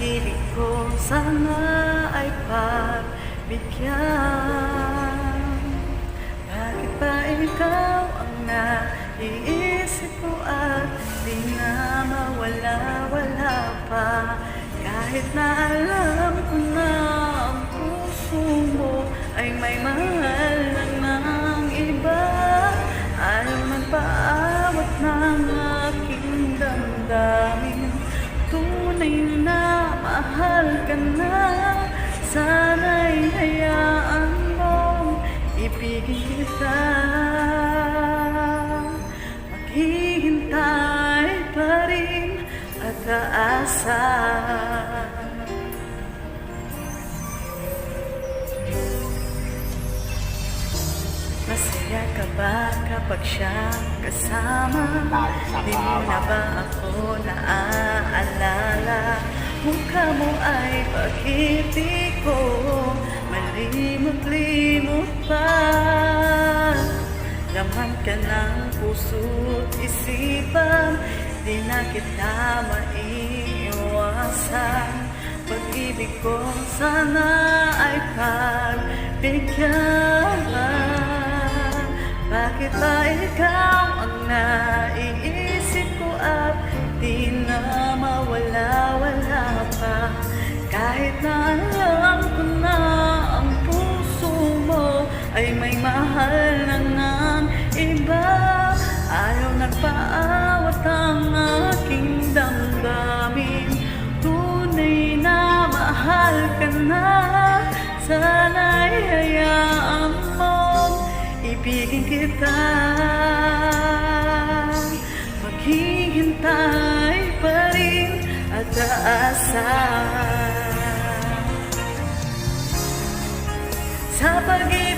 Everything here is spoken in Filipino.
pag-ibig ko sana ay pagbigyan. Bakit ba ikaw ang naiisip ko at di na mawala-wala pa? Kahit na alam ko na ang puso mo ay may mahal ng iba, ayaw magpaawat ng aking damdamin. Tunay na mahal ka na, sana'y hayaan mong ibigin kita. Maghihintay pa rin at aasa. Masaya ka ba kapag siya kasama? Di mo na ba ako naaalala? Mukha mo ay pag-ibig ko, malimot-limot pa. Laman ka ng puso't isipan, di na kita maiiwasan. Pag-ibig ko sana ay pagbigyan. Bakit ba ikaw ang naiisip ko at di na mawala-wala pa? Kahit na alam ko na ang puso mo ay may mahal na ng iba, ayaw nagpaawat ang aking damdamin. Tunay na mahal ka na, sana'y hayaan mong ibigin kita. Maghihintay pa rin at aasa. Sa pag-ibig